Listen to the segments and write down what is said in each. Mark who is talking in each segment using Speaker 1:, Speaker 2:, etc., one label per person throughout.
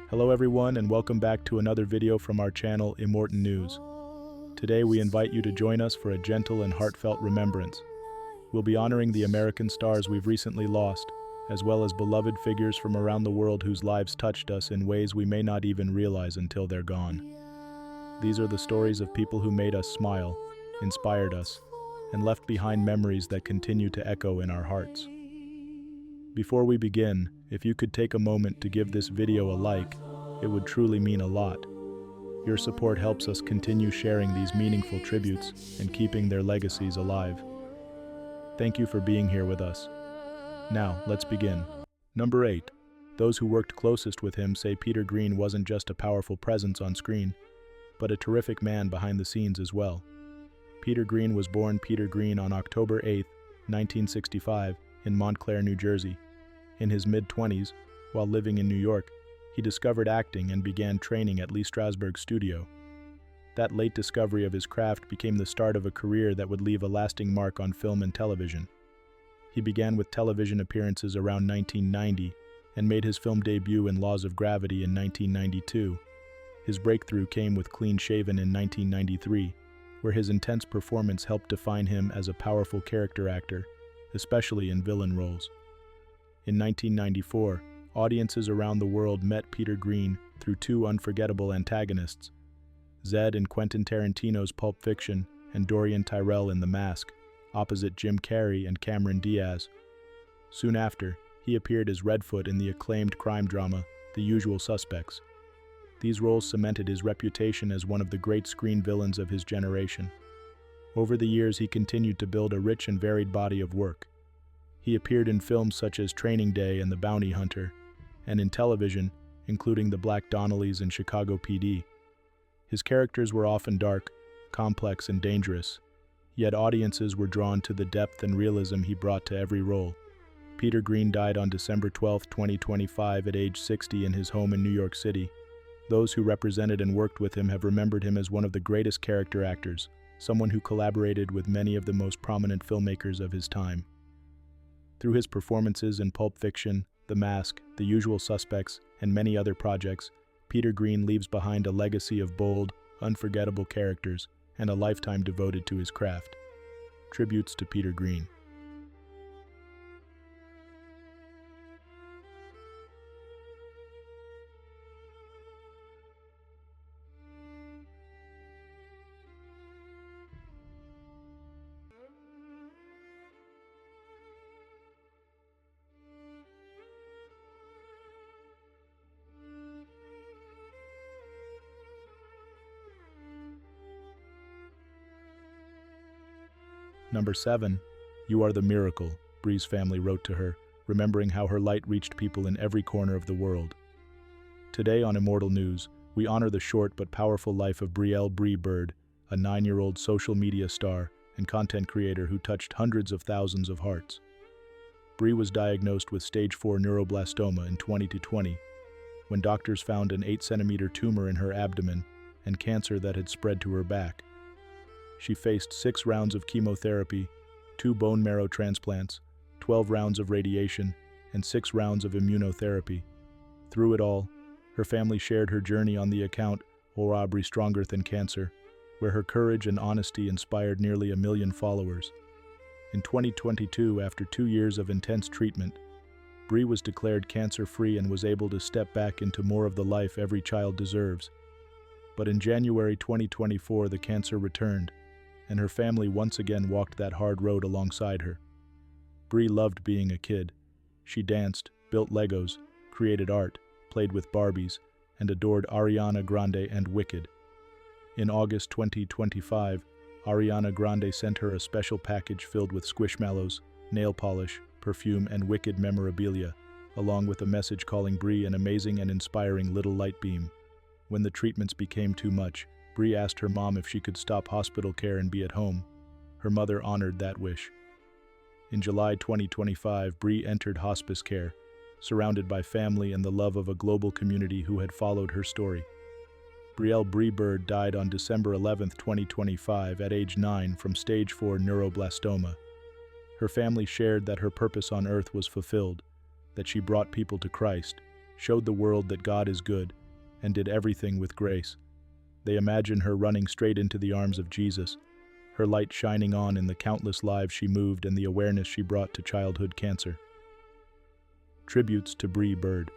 Speaker 1: Hello everyone and welcome back to another video from our channel Immortal News. Today we invite you to join us for a gentle and heartfelt remembrance. We'll be honoring the American stars we've recently lost, as well as beloved figures from around the world whose lives touched us in ways we may not even realize until they're gone. These are the stories of people who made us smile, inspired us, and left behind memories that continue to echo in our hearts. Before we begin, if you could take a moment to give this video a like, it would truly mean a lot. Your support helps us continue sharing these meaningful tributes and keeping their legacies alive. Thank you for being here with us. Now, let's begin. Number 8. Those who worked closest with him say Peter Greene wasn't just a powerful presence on screen, but a terrific man behind the scenes as well. Peter Greene was born Peter Greene on October 8, 1965, in Montclair, New Jersey. In his mid-20s, while living in New York, he discovered acting and began training at Lee Strasberg's studio. That late discovery of his craft became the start of a career that would leave a lasting mark on film and television. He began with television appearances around 1990 and made his film debut in Laws of Gravity in 1992. His breakthrough came with Clean Shaven in 1993, where his intense performance helped define him as a powerful character actor, especially in villain roles. In 1994, audiences around the world met Peter Greene through two unforgettable antagonists, Zed in Quentin Tarantino's Pulp Fiction and Dorian Tyrell in The Mask, opposite Jim Carrey and Cameron Diaz. Soon after, he appeared as Redfoot in the acclaimed crime drama, The Usual Suspects. These roles cemented his reputation as one of the great screen villains of his generation. Over the years, he continued to build a rich and varied body of work. He appeared in films such as Training Day and The Bounty Hunter, and in television, including The Black Donnellys and Chicago PD. His characters were often dark, complex, and dangerous, yet audiences were drawn to the depth and realism he brought to every role. Peter Greene died on December 12, 2025 at age 60 in his home in New York City. Those who represented and worked with him have remembered him as one of the greatest character actors, someone who collaborated with many of the most prominent filmmakers of his time. Through his performances in Pulp Fiction, The Mask, The Usual Suspects, and many other projects, Peter Greene leaves behind a legacy of bold, unforgettable characters and a lifetime devoted to his craft. Tributes to Peter Greene. Number 7. You are the miracle, Brie's family wrote to her, remembering how her light reached people in every corner of the world. Today on Immortal News, we honor the short but powerful life of Brie Bird, a 9-year-old social media star and content creator who touched hundreds of thousands of hearts. Brie was diagnosed with stage 4 neuroblastoma in 2020, when doctors found an 8-centimeter tumor in her abdomen and cancer that had spread to her back. She faced 6 rounds of chemotherapy, 2 bone marrow transplants, 12 rounds of radiation, and 6 rounds of immunotherapy. Through it all, her family shared her journey on the account Brie Stronger Than Cancer, where her courage and honesty inspired nearly 1 million followers. In 2022, after 2 years of intense treatment, Brie was declared cancer-free and was able to step back into more of the life every child deserves. But in January 2024, the cancer returned, and her family once again walked that hard road alongside her. Brie loved being a kid. She danced, built Legos, created art, played with Barbies, and adored Ariana Grande and Wicked. In August 2025, Ariana Grande sent her a special package filled with squishmallows, nail polish, perfume, and Wicked memorabilia, along with a message calling Brie an amazing and inspiring little light beam. When the treatments became too much, Brie asked her mom if she could stop hospital care and be at home. Her mother honored that wish. In July 2025, Brie entered hospice care, surrounded by family and the love of a global community who had followed her story. Brie Bird died on December 11, 2025, at age 9 from stage 4 neuroblastoma. Her family shared that her purpose on earth was fulfilled, that she brought people to Christ, showed the world that God is good and did everything with grace. They imagine her running straight into the arms of Jesus, her light shining on in the countless lives she moved and the awareness she brought to childhood cancer. Tributes to Brie Bird.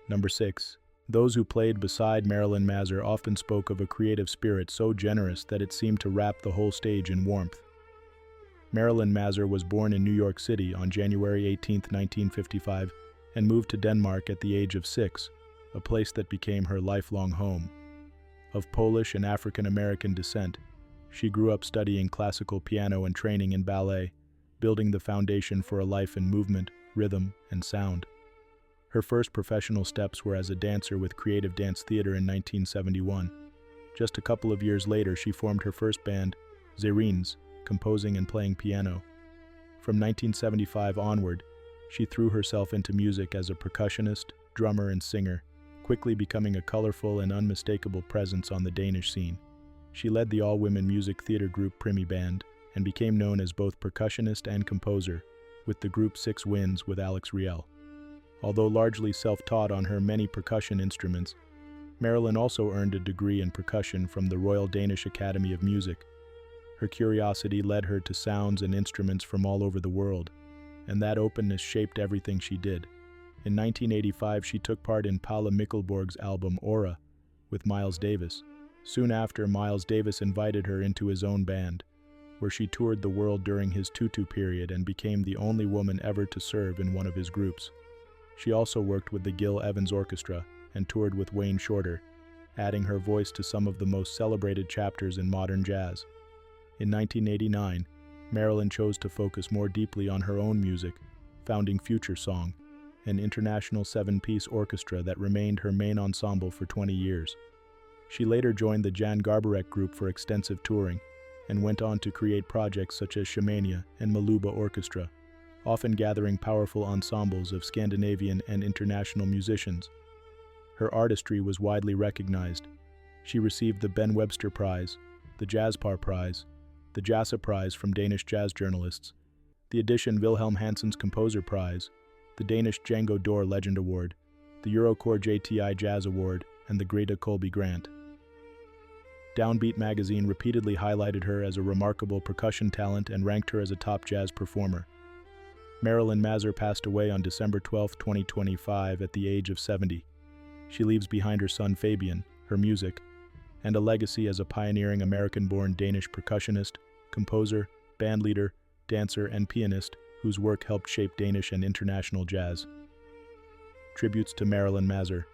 Speaker 1: Number 6. Those who played beside Marilyn Mazur often spoke of a creative spirit so generous that it seemed to wrap the whole stage in warmth. Marilyn Mazur was born in New York City on January 18, 1955, and moved to Denmark at the age of 6, a place that became her lifelong home. Of Polish and African American descent, she grew up studying classical piano and training in ballet, building the foundation for a life in movement, rhythm, and sound. Her first professional steps were as a dancer with Creative Dance Theater in 1971. Just a couple of years later, she formed her first band, Zerines, composing and playing piano. From 1975 onward, she threw herself into music as a percussionist, drummer, and singer, quickly becoming a colorful and unmistakable presence on the Danish scene. She led the all-women music theater group Primi Band and became known as both percussionist and composer, with the group Six Winds with Alex Riel. Although largely self-taught on her many percussion instruments, Marilyn also earned a degree in percussion from the Royal Danish Academy of Music. Her curiosity led her to sounds and instruments from all over the world, and that openness shaped everything she did. In 1985, she took part in Paula Mikkelborg's album Aura with Miles Davis. Soon after, Miles Davis invited her into his own band, where she toured the world during his Tutu period and became the only woman ever to serve in one of his groups. She also worked with the Gil Evans Orchestra and toured with Wayne Shorter, adding her voice to some of the most celebrated chapters in modern jazz. In 1989, Marilyn chose to focus more deeply on her own music, founding Future Song, an international 7-piece orchestra that remained her main ensemble for 20 years. She later joined the Jan Garbarek Group for extensive touring, and went on to create projects such as Shamania and Maluba Orchestra, often gathering powerful ensembles of Scandinavian and international musicians. Her artistry was widely recognized. She received the Ben Webster Prize, the Jazzpar Prize, the Jassa Prize from Danish jazz journalists, the Edition Wilhelm Hansen's Composer Prize, the Danish Django Dor Legend Award, the Eurocore JTI Jazz Award, and the Greta Colby Grant. Downbeat magazine repeatedly highlighted her as a remarkable percussion talent and ranked her as a top jazz performer. Marilyn Mazur passed away on December 12, 2025 at the age of 70. She leaves behind her son Fabian, her music, and a legacy as a pioneering American-born Danish percussionist, composer, bandleader, dancer, and pianist whose work helped shape Danish and international jazz. Tributes to Marilyn Mazur.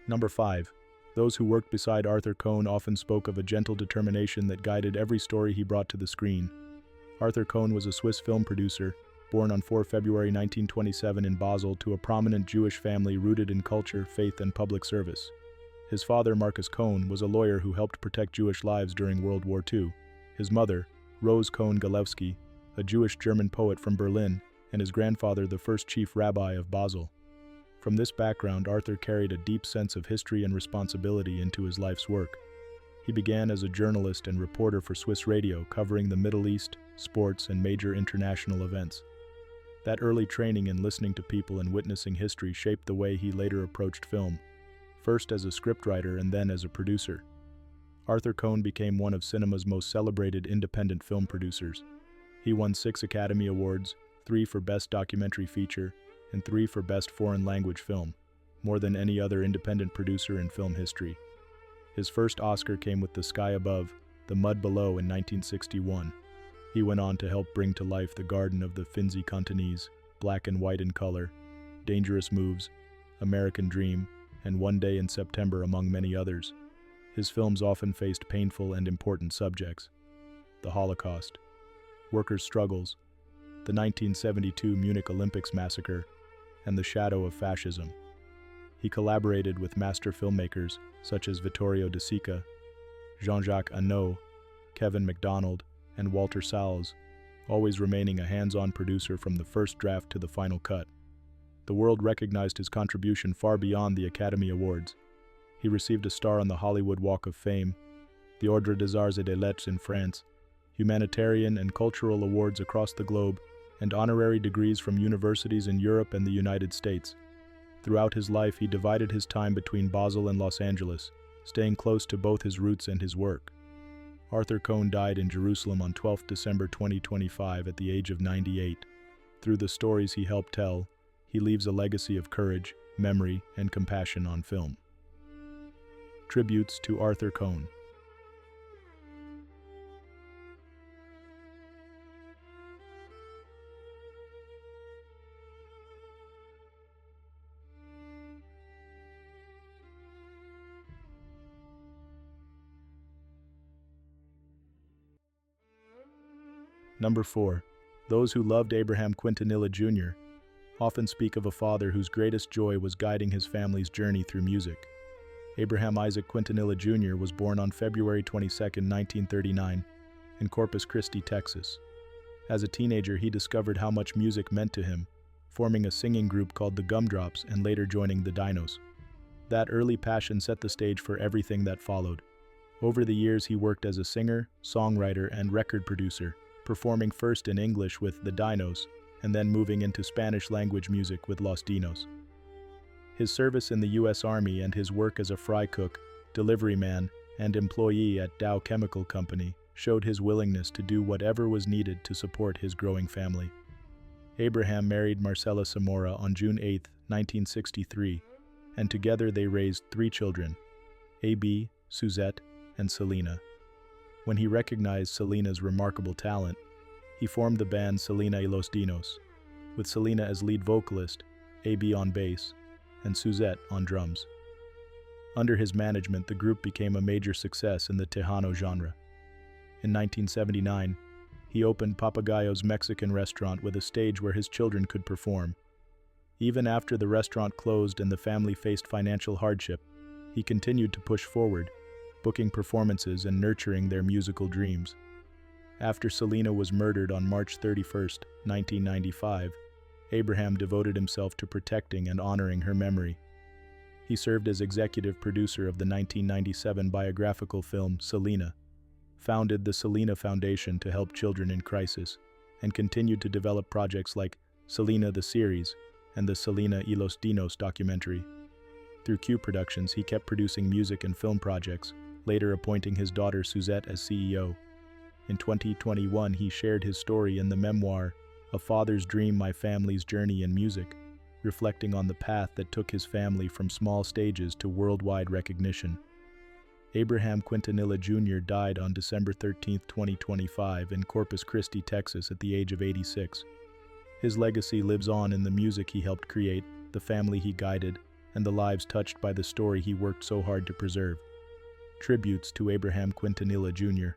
Speaker 1: Number 5. Those who worked beside Arthur Cohn often spoke of a gentle determination that guided every story he brought to the screen. Arthur Cohn was a Swiss film producer, born on 4 February 1927 in Basel to a prominent Jewish family rooted in culture, faith, and public service. His father, Marcus Cohn, was a lawyer who helped protect Jewish lives during World War II. His mother, Rose Cohn-Galewski, a Jewish-German poet from Berlin, and his grandfather, the first chief rabbi of Basel. From this background, Arthur carried a deep sense of history and responsibility into his life's work. He began as a journalist and reporter for Swiss radio, covering the Middle East, sports, and major international events. That early training in listening to people and witnessing history shaped the way he later approached film, first as a scriptwriter and then as a producer. Arthur Cohn became one of cinema's most celebrated independent film producers. He won 6 Academy Awards, 3 for Best Documentary Feature, and 3 for Best Foreign Language Film, more than any other independent producer in film history. His first Oscar came with The Sky Above, The Mud Below in 1961. He went on to help bring to life The Garden of the Finzi Cantonese, Black and White in Color, Dangerous Moves, American Dream, and One Day in September, among many others. His films often faced painful and important subjects: the Holocaust, workers' struggles, the 1972 Munich Olympics massacre, and the shadow of fascism. He collaborated with master filmmakers such as Vittorio De Sica, Jean-Jacques Annaud, Kevin MacDonald, and Walter Salles, always remaining a hands-on producer from the first draft to the final cut. The world recognized his contribution far beyond the Academy Awards. He received a star on the Hollywood Walk of Fame, the Ordre des Arts et des Lettres in France, humanitarian and cultural awards across the globe, and honorary degrees from universities in Europe and the United States. Throughout his life, he divided his time between Basel and Los Angeles, staying close to both his roots and his work. Arthur Cohn died in Jerusalem on 12 December 2025 at the age of 98. Through the stories he helped tell, he leaves a legacy of courage, memory, and compassion on film. Tributes to Arthur Cohn. Number 4. Those who loved Abraham Quintanilla Jr. often speak of a father whose greatest joy was guiding his family's journey through music. Abraham Isaac Quintanilla Jr. was born on February 22, 1939, in Corpus Christi, Texas. As a teenager, he discovered how much music meant to him, forming a singing group called the Gumdrops and later joining the Dinos. That early passion set the stage for everything that followed. Over the years, he worked as a singer, songwriter, and record producer, performing first in English with the Dinos, and then moving into Spanish-language music with Los Dinos. His service in the U.S. Army and his work as a fry cook, delivery man, and employee at Dow Chemical Company showed his willingness to do whatever was needed to support his growing family. Abraham married Marcela Zamora on June 8, 1963, and together they raised 3 children, A.B., Suzette, and Selena. When he recognized Selena's remarkable talent, he formed the band Selena y Los Dinos, with Selena as lead vocalist, A.B. on bass, and Suzette on drums. Under his management, the group became a major success in the Tejano genre. In 1979, he opened Papagayo's Mexican restaurant with a stage where his children could perform. Even after the restaurant closed and the family faced financial hardship, he continued to push forward, booking performances and nurturing their musical dreams. After Selena was murdered on March 31, 1995, Abraham devoted himself to protecting and honoring her memory. He served as executive producer of the 1997 biographical film Selena, founded the Selena Foundation to help children in crisis, and continued to develop projects like Selena the series and the Selena y Los Dinos documentary. Through Q Productions, he kept producing music and film projects, later appointing his daughter Suzette as CEO. In 2021, he shared his story in the memoir, A Father's Dream, My Family's Journey in Music, reflecting on the path that took his family from small stages to worldwide recognition. Abraham Quintanilla Jr. died on December 13, 2025 in Corpus Christi, Texas at the age of 86. His legacy lives on in the music he helped create, the family he guided, and the lives touched by the story he worked so hard to preserve. Tributes to Abraham Quintanilla Jr.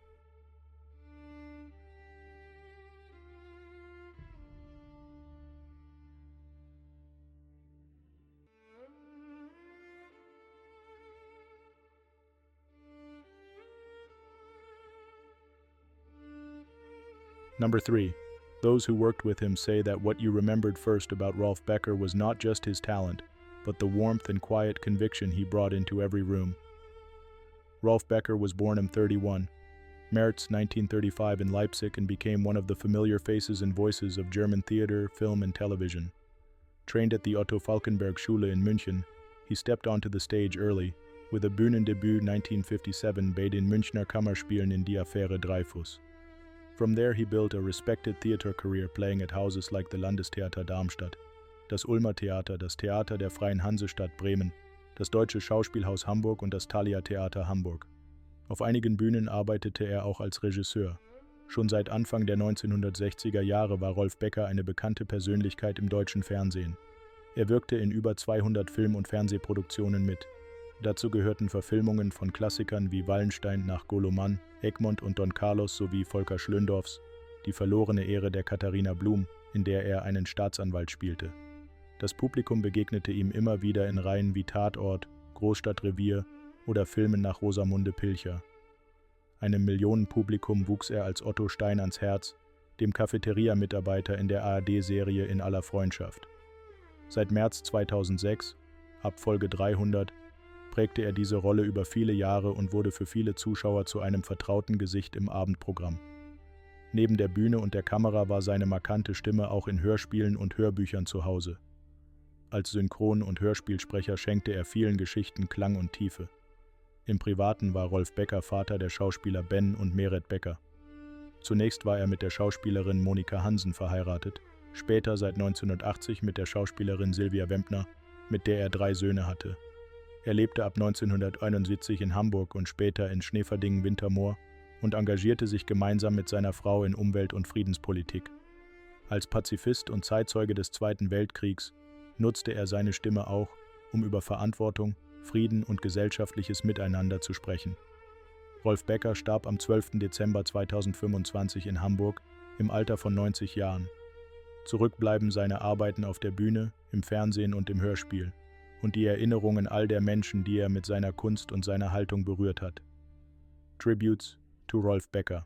Speaker 1: Number 3. Those who worked with him say that what you remembered first about Rolf Becker was not just his talent, but the warmth and quiet conviction he brought into every room. Rolf Becker was born in 31, März 1935 in Leipzig, and became one of the familiar faces and voices of German theater, film, and television. Trained at the Otto Falckenberg Schule in München, he stepped onto the stage early, with a Bühnendebüt 1957 bei den Münchner Kammerspielen in Die Affäre Dreyfus. From there he built a respected theater career playing at houses like the Landestheater Darmstadt, das Ulmer Theater, das Theater der Freien Hansestadt Bremen, das Deutsche Schauspielhaus Hamburg und das Thalia Theater Hamburg. Auf einigen Bühnen arbeitete er auch als Regisseur. Schon seit Anfang der 1960er Jahre war Rolf Becker eine bekannte Persönlichkeit im deutschen Fernsehen. Er wirkte in über 200 Film- und Fernsehproduktionen mit. Dazu gehörten Verfilmungen von Klassikern wie Wallenstein nach Goloman, Egmont und Don Carlos sowie Volker Schlöndorffs, Die verlorene Ehre der Katharina Blum, in der er einen Staatsanwalt spielte. Das Publikum begegnete ihm immer wieder in Reihen wie Tatort, Großstadtrevier oder Filmen nach Rosamunde Pilcher. Einem Millionenpublikum wuchs er als Otto Stein ans Herz, dem Cafeteria-Mitarbeiter in der ARD-Serie In aller Freundschaft. Seit März 2006, ab Folge 300, prägte er diese Rolle über viele Jahre und wurde für viele Zuschauer zu einem vertrauten Gesicht im Abendprogramm. Neben der Bühne und der Kamera war seine markante Stimme auch in Hörspielen und Hörbüchern zu Hause. Als Synchron- und Hörspielsprecher schenkte er vielen Geschichten Klang und Tiefe. Im Privaten war Rolf Becker Vater der Schauspieler Ben und Meret Becker. Zunächst war er mit der Schauspielerin Monika Hansen verheiratet, später seit 1980 mit der Schauspielerin Silvia Wempner, mit der er 3 Söhne hatte. Er lebte ab 1971 in Hamburg und später in Schneeverdingen-Wintermoor und engagierte sich gemeinsam mit seiner Frau in Umwelt- und Friedenspolitik. Als Pazifist und Zeitzeuge des Zweiten Weltkriegs nutzte er seine Stimme auch, um über Verantwortung, Frieden und gesellschaftliches Miteinander zu sprechen. Rolf Becker starb am 12. Dezember 2025 in Hamburg im Alter von 90 Jahren. Zurück bleiben seine Arbeiten auf der Bühne, im Fernsehen und im Hörspiel und die Erinnerungen all der Menschen, die er mit seiner Kunst und seiner Haltung berührt hat. Tributes to Rolf Becker.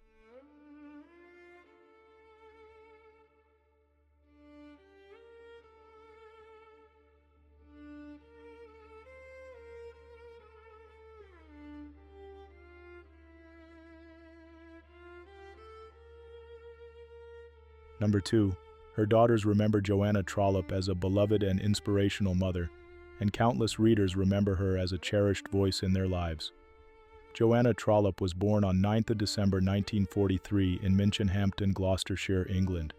Speaker 1: Number 2. Her daughters remember Joanna Trollope as a beloved and inspirational mother, and countless readers remember her as a cherished voice in their lives. Joanna Trollope was born on 9th of December 1943 in Minchinhampton, Gloucestershire, England.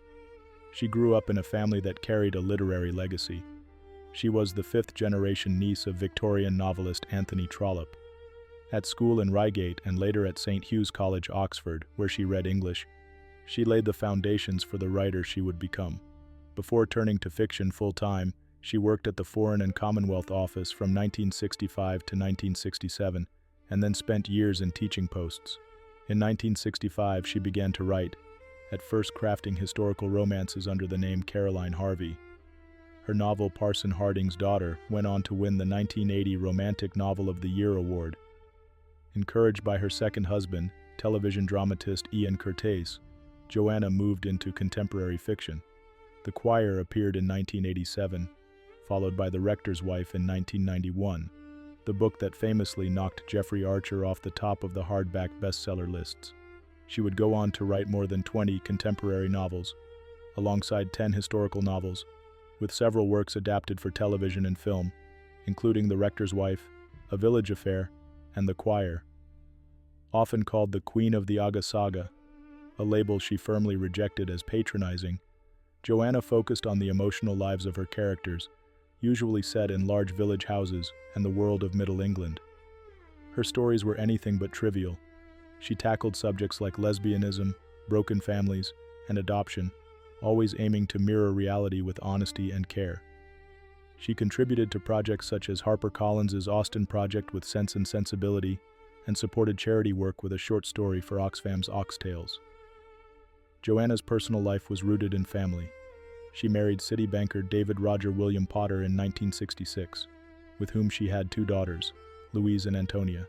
Speaker 1: She grew up in a family that carried a literary legacy. She was the 5th-generation niece of Victorian novelist Anthony Trollope. At school in Reigate and later at St. Hugh's College, Oxford, where she read English, she laid the foundations for the writer she would become. Before turning to fiction full-time, she worked at the Foreign and Commonwealth Office from 1965 to 1967, and then spent years in teaching posts. In 1965, she began to write, at first crafting historical romances under the name Caroline Harvey. Her novel Parson Harding's Daughter went on to win the 1980 Romantic Novel of the Year award. Encouraged by her second husband, television dramatist Ian Curtis, Joanna moved into contemporary fiction. The Choir appeared in 1987, followed by The Rector's Wife in 1991, the book that famously knocked Jeffrey Archer off the top of the hardback bestseller lists. She would go on to write more than 20 contemporary novels, alongside 10 historical novels, with several works adapted for television and film, including The Rector's Wife, A Village Affair, and The Choir. Often called the Queen of the Aga Saga, a label she firmly rejected as patronizing, Joanna focused on the emotional lives of her characters, usually set in large village houses and the world of Middle England. Her stories were anything but trivial. She tackled subjects like lesbianism, broken families, and adoption, always aiming to mirror reality with honesty and care. She contributed to projects such as HarperCollins's Austen Project with Sense and Sensibility, and supported charity work with a short story for Oxfam's Ox Tales. Joanna's personal life was rooted in family. She married city banker David Roger William Potter in 1966, with whom she had 2 daughters, Louise and Antonia.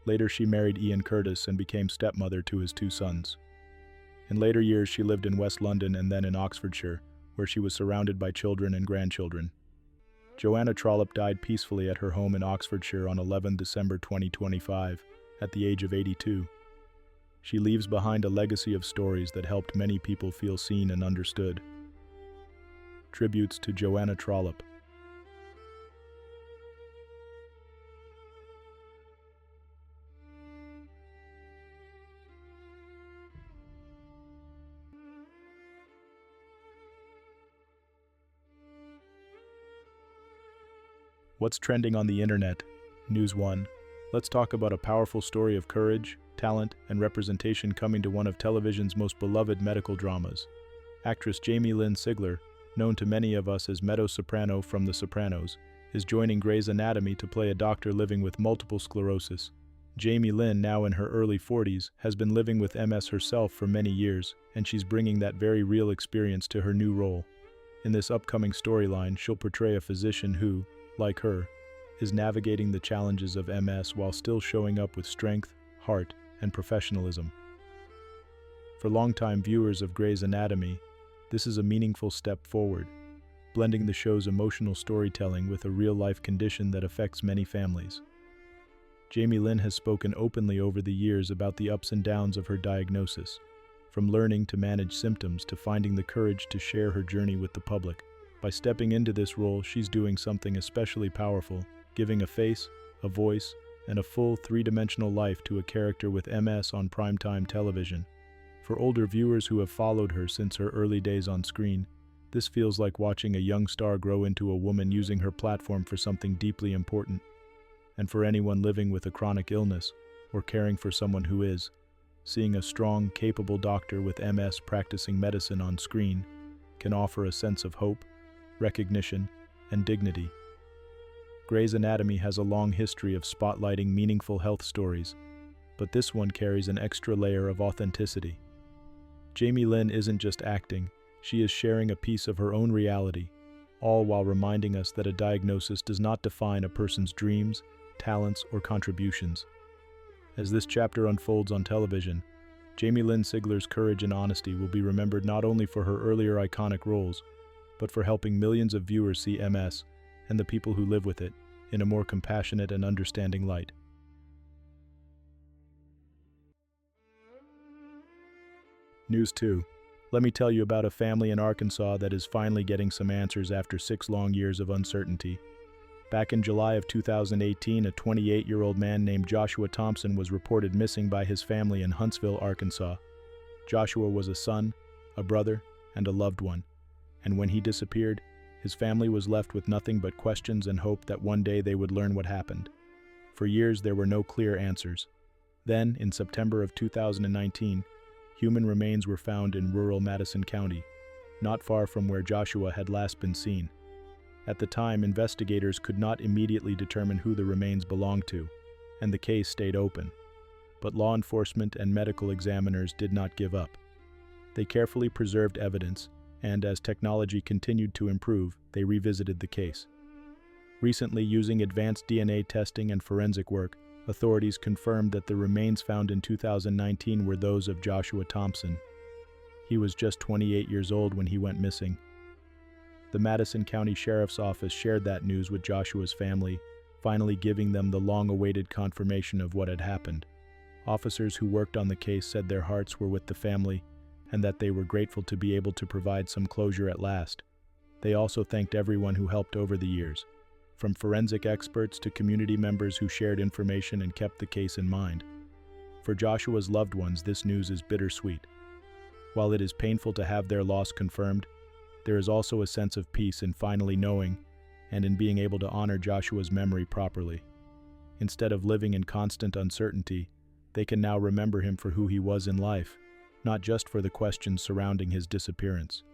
Speaker 1: Later she married Ian Curtis and became stepmother to his 2 sons. In later years she lived in West London and then in Oxfordshire, where she was surrounded by children and grandchildren. Joanna Trollope died peacefully at her home in Oxfordshire on 11 December 2025, at the age of 82. She leaves behind a legacy of stories that helped many people feel seen and understood. Tributes to Joanna Trollope. What's trending on the internet? News 1. Let's talk about a powerful story of courage, talent, and representation coming to one of television's most beloved medical dramas. Actress Jaime Lynn Sigler, known to many of us as mezzo-soprano from The Sopranos, is joining Grey's Anatomy to play a doctor living with multiple sclerosis, Jaime Lynn, now in her early 40s, has been living with MS herself for many years, and she's bringing that very real experience to her new role. In this upcoming storyline, she'll portray a physician who, like her, is navigating the challenges of MS while still showing up with strength, heart, and professionalism. For longtime viewers of Grey's Anatomy, this is a meaningful step forward, blending the show's emotional storytelling with a real-life condition that affects many families. Jaime Lynn has spoken openly over the years about the ups and downs of her diagnosis, from learning to manage symptoms to finding the courage to share her journey with the public. By stepping into this role, she's doing something especially powerful, giving a face, a voice, and a full three-dimensional life to a character with MS on primetime television. For older viewers who have followed her since her early days on screen, this feels like watching a young star grow into a woman using her platform for something deeply important. And for anyone living with a chronic illness, or caring for someone who is, seeing a strong, capable doctor with MS practicing medicine on screen can offer a sense of hope, recognition, and dignity. Grey's Anatomy has a long history of spotlighting meaningful health stories, but this one carries an extra layer of authenticity. Jaime Lynn isn't just acting, she is sharing a piece of her own reality, all while reminding us that a diagnosis does not define a person's dreams, talents, or contributions. As this chapter unfolds on television, Jaime Lynn Sigler's courage and honesty will be remembered not only for her earlier iconic roles, but for helping millions of viewers see MS and the people who live with it in a more compassionate and understanding light. News 2. Let me tell you about a family in Arkansas that is finally getting some answers after 6 long years of uncertainty. Back in July of 2018, a 28-year-old man named Joshua Thompson was reported missing by his family in Huntsville, Arkansas. Joshua was a son, a brother, and a loved one, and when he disappeared, his family was left with nothing but questions and hope that one day they would learn what happened. For years, there were no clear answers. Then, in September of 2019, human remains were found in rural Madison County, not far from where Joshua had last been seen. At the time, investigators could not immediately determine who the remains belonged to, and the case stayed open. But law enforcement and medical examiners did not give up. They carefully preserved evidence, and as technology continued to improve, they revisited the case. Recently, using advanced DNA testing and forensic work, authorities confirmed that the remains found in 2019 were those of Joshua Thompson. He was just 28 years old when he went missing. The Madison County Sheriff's Office shared that news with Joshua's family, finally giving them the long-awaited confirmation of what had happened. Officers who worked on the case said their hearts were with the family and that they were grateful to be able to provide some closure at last. They also thanked everyone who helped over the years, from forensic experts to community members who shared information and kept the case in mind. For Joshua's loved ones, this news is bittersweet. While it is painful to have their loss confirmed, there is also a sense of peace in finally knowing and in being able to honor Joshua's memory properly. Instead of living in constant uncertainty, they can now remember him for who he was in life, not just for the questions surrounding his disappearance.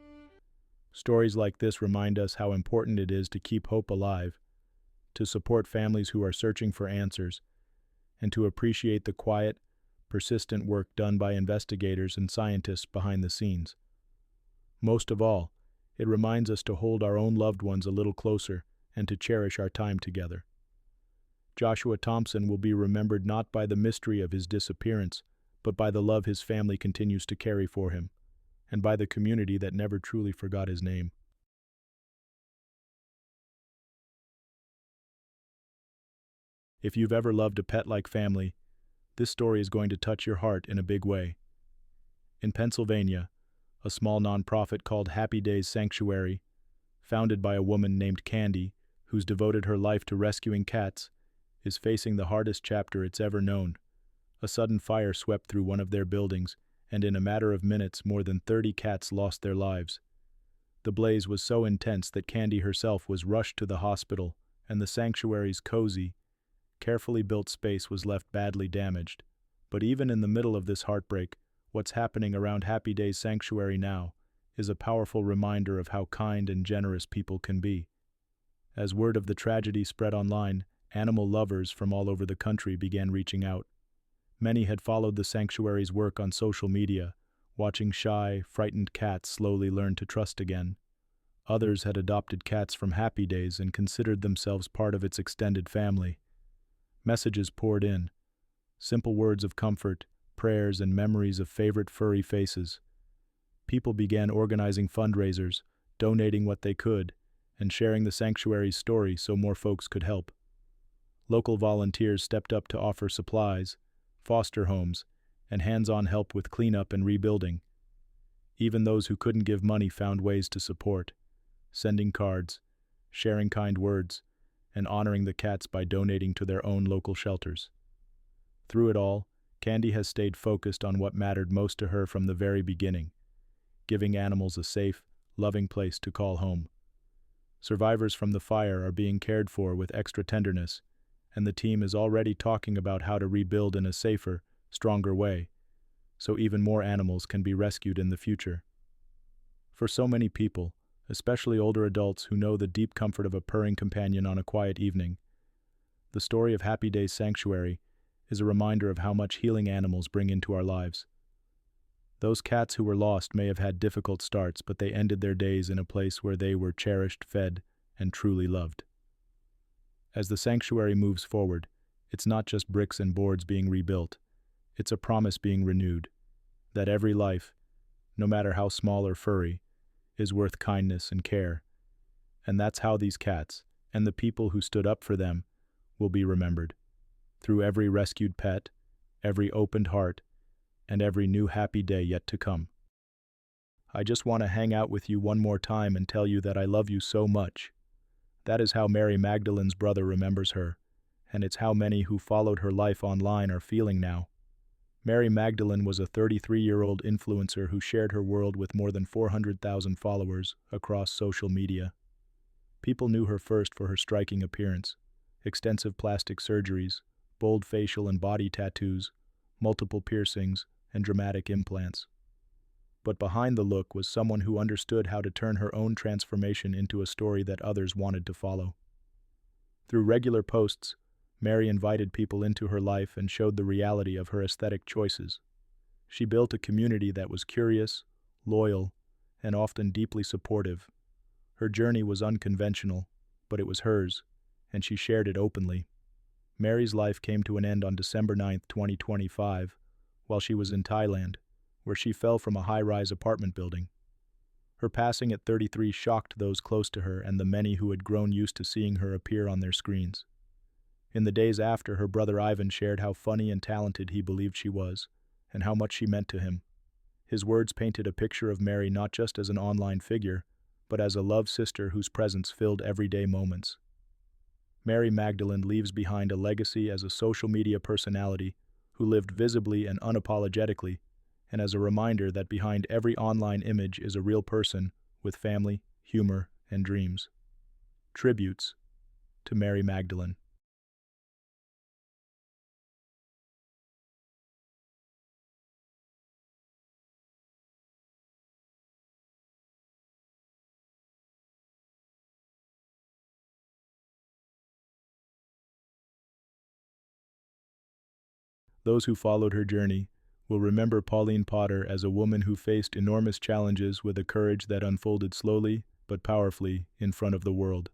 Speaker 1: Stories like this remind us how important it is to keep hope alive, to support families who are searching for answers, and to appreciate the quiet, persistent work done by investigators and scientists behind the scenes. Most of all, it reminds us to hold our own loved ones a little closer and to cherish our time together. Joshua Thompson will be remembered not by the mystery of his disappearance, but by the love his family continues to carry for him, and by the community that never truly forgot his name. If you've ever loved a pet-like family, this story is going to touch your heart in a big way. In Pennsylvania, a small nonprofit called Happy Days Sanctuary, founded by a woman named Candy, who's devoted her life to rescuing cats, is facing the hardest chapter it's ever known. A sudden fire swept through one of their buildings, and in a matter of minutes, more than 30 cats lost their lives. The blaze was so intense that Candy herself was rushed to the hospital, and the sanctuary's cozy, carefully built space was left badly damaged. But even in the middle of this heartbreak, what's happening around Happy Days Sanctuary now is a powerful reminder of how kind and generous people can be. As word of the tragedy spread online, animal lovers from all over the country began reaching out, Many had followed the sanctuary's work on social media, watching shy, frightened cats slowly learn to trust again. Others had adopted cats from Happy Days and considered themselves part of its extended family. Messages poured in, simple words of comfort, prayers, and memories of favorite furry faces. People began organizing fundraisers, donating what they could, and sharing the sanctuary's story so more folks could help. Local volunteers stepped up to offer supplies, foster homes, and hands-on help with cleanup and rebuilding. Even those who couldn't give money found ways to support, sending cards, sharing kind words, and honoring the cats by donating to their own local shelters. Through it all, Candy has stayed focused on what mattered most to her from the very beginning, giving animals a safe, loving place to call home. Survivors from the fire are being cared for with extra tenderness, and the team is already talking about how to rebuild in a safer, stronger way, so even more animals can be rescued in the future. For so many people, especially older adults who know the deep comfort of a purring companion on a quiet evening, the story of Happy Days Sanctuary is a reminder of how much healing animals bring into our lives. Those cats who were lost may have had difficult starts, but they ended their days in a place where they were cherished, fed, and truly loved. As the sanctuary moves forward, it's not just bricks and boards being rebuilt, it's a promise being renewed, that every life, no matter how small or furry, is worth kindness and care. And that's how these cats, and the people who stood up for them, will be remembered. Through every rescued pet, every opened heart, and every new happy day yet to come. I just want to hang out with you one more time and tell you that I love you so much. That is how Mary Magdalene's brother remembers her, and it's how many who followed her life online are feeling now. Mary Magdalene was a 33-year-old influencer who shared her world with more than 400,000 followers across social media. People knew her first for her striking appearance, extensive plastic surgeries, bold facial and body tattoos, multiple piercings, and dramatic implants. But behind the look was someone who understood how to turn her own transformation into a story that others wanted to follow. Through regular posts, Mary invited people into her life and showed the reality of her aesthetic choices. She built a community that was curious, loyal, and often deeply supportive. Her journey was unconventional, but it was hers, and she shared it openly. Mary's life came to an end on December 9, 2025, while she was in Thailand, where she fell from a high-rise apartment building. Her passing at 33 shocked those close to her and the many who had grown used to seeing her appear on their screens. In the days after, her brother Ivan shared how funny and talented he believed she was, and how much she meant to him. His words painted a picture of Mary not just as an online figure, but as a love sister whose presence filled everyday moments. Mary Magdalene leaves behind a legacy as a social media personality who lived visibly and unapologetically, and as a reminder that behind every online image is a real person with family, humor, and dreams. Tributes to Mary Magdalene. Those who followed her journey will remember Pauline Potter as a woman who faced enormous challenges with a courage that unfolded slowly but powerfully in front of the world.